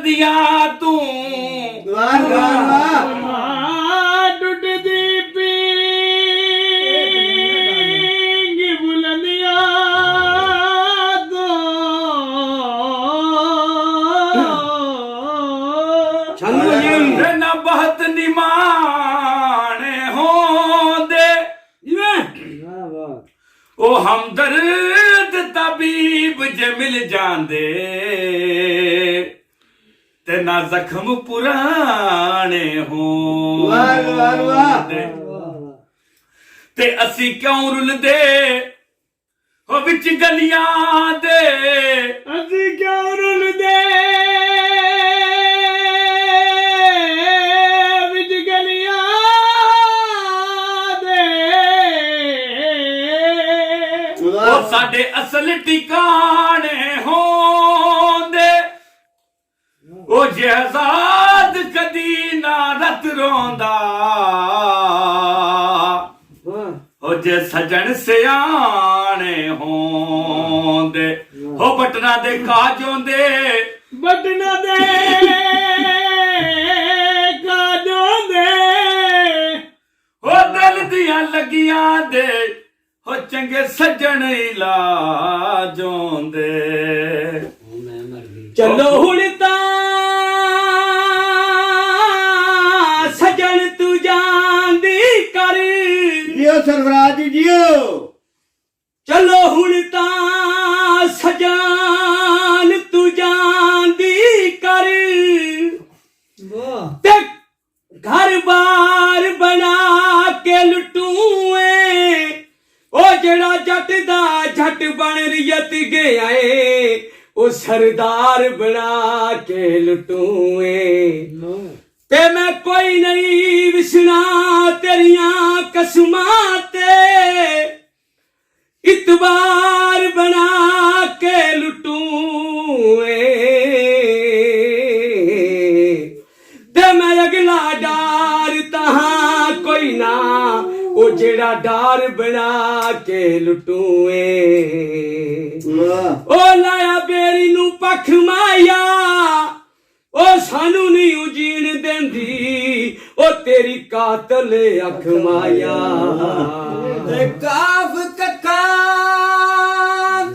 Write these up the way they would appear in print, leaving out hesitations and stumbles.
दिया तू वाह वाह वाह टुटदी पींग बुलंदिया तो न बहुत निमाने हो दे ओ हमदर्द तबीब जे मिल जांदे ते ना जख्म पुराने हो ते असी क्यों रुलदे हो विच गलियां दे असी क्यों रुलदे विच गलियां दे ओ साडे असल ठिकाने होंदे ओ जे आजाद कदी ना रत रोंदा ओ जे सजन सियाने होंदे हो बटना दे काजों दे बटना दे काजों दे हो दिल दियां लगियां दे हो चंगे सजन इलाजों दे चलो हुण तां सजन तू जांदी कर जियो सरफराज जी जियो चलो हुण तां सजन तू जांदी कर ते घर बार बना के लुटूए ओ जेड़ा जट दा झट बन रियत गया ए ओ सरदार बना के लुटूए ते मैं कोई नहीं विसना तेरियां कसमां ते इतबार बना के लुटूए ते मैं अगला डार तहां कोई ना ओ जेड़ा डार बना के लुटूए ओ लाया बेरी नू पख माया ओ सानू नहीं उजीण देंदी ओ तेरी कातल अख माया काफ कक्का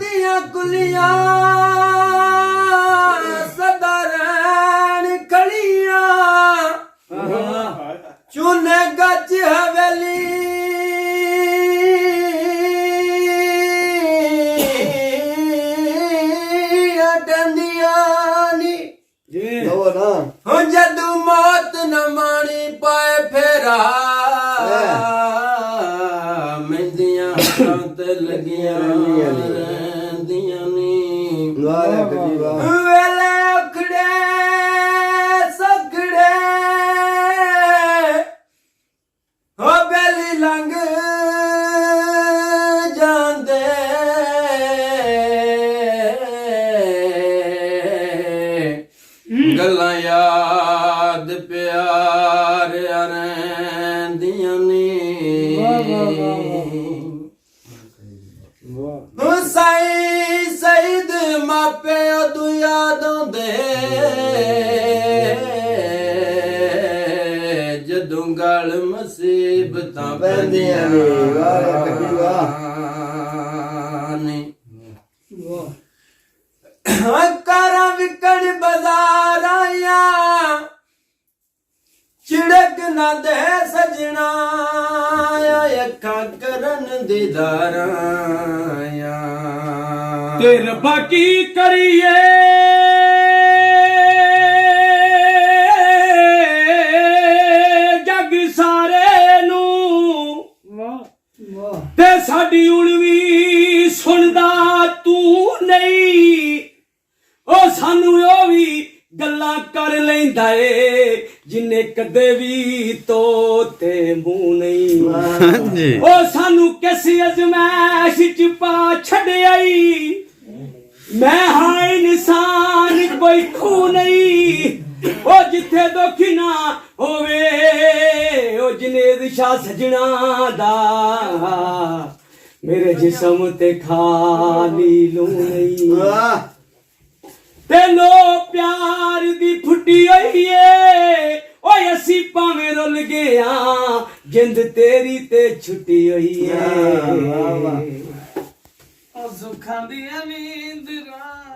दिया कुलियां सदा रहन खड़ियां चूने गज हवेली हो जदू मौत न मानी पाए फेरा मेंदियां हाथ लगियां रहंदियां नी वेले उखड़े सखड़े हो बेली लंघ जांदे गल्लां याद प्यार रहंदियां नी हुसैन सईद मापे उदू याद आउंदे जदों गल मुसीबतां पैंदियां नी कारां विकण बाजार आया चिड़क ना दे सजना अखा करन दीदार आया ते रब्बा की करिए जग सारे नू ते साडी हुण भी सुनदा तू नहीं ओ सानू ओ भी गल्लां कर लैंदा ए जिन्ने कदे भी तोते मूंह नहीं ओ सानू किस अजमैश च पा छड़ियाई मैं हाँ इंसान कोई खू नहीं ओ जिथे दुख ना होवे ओ जुनेद शाह सजना दा मेरे जिस्म ते खाली लू नहीं ते लो प्यार दी ਗਿਆ ਜਿੰਦ ਤੇਰੀ ਤੇ ਛੁੱਟੀ ਹੋਈ ਵਾਹ, ਵਾਹ, ਵਾਹ। ਏ ਉਹ ਸੁੱਖਾਂ ਦੀਆਂ ਨੀਂਦਰਾਂ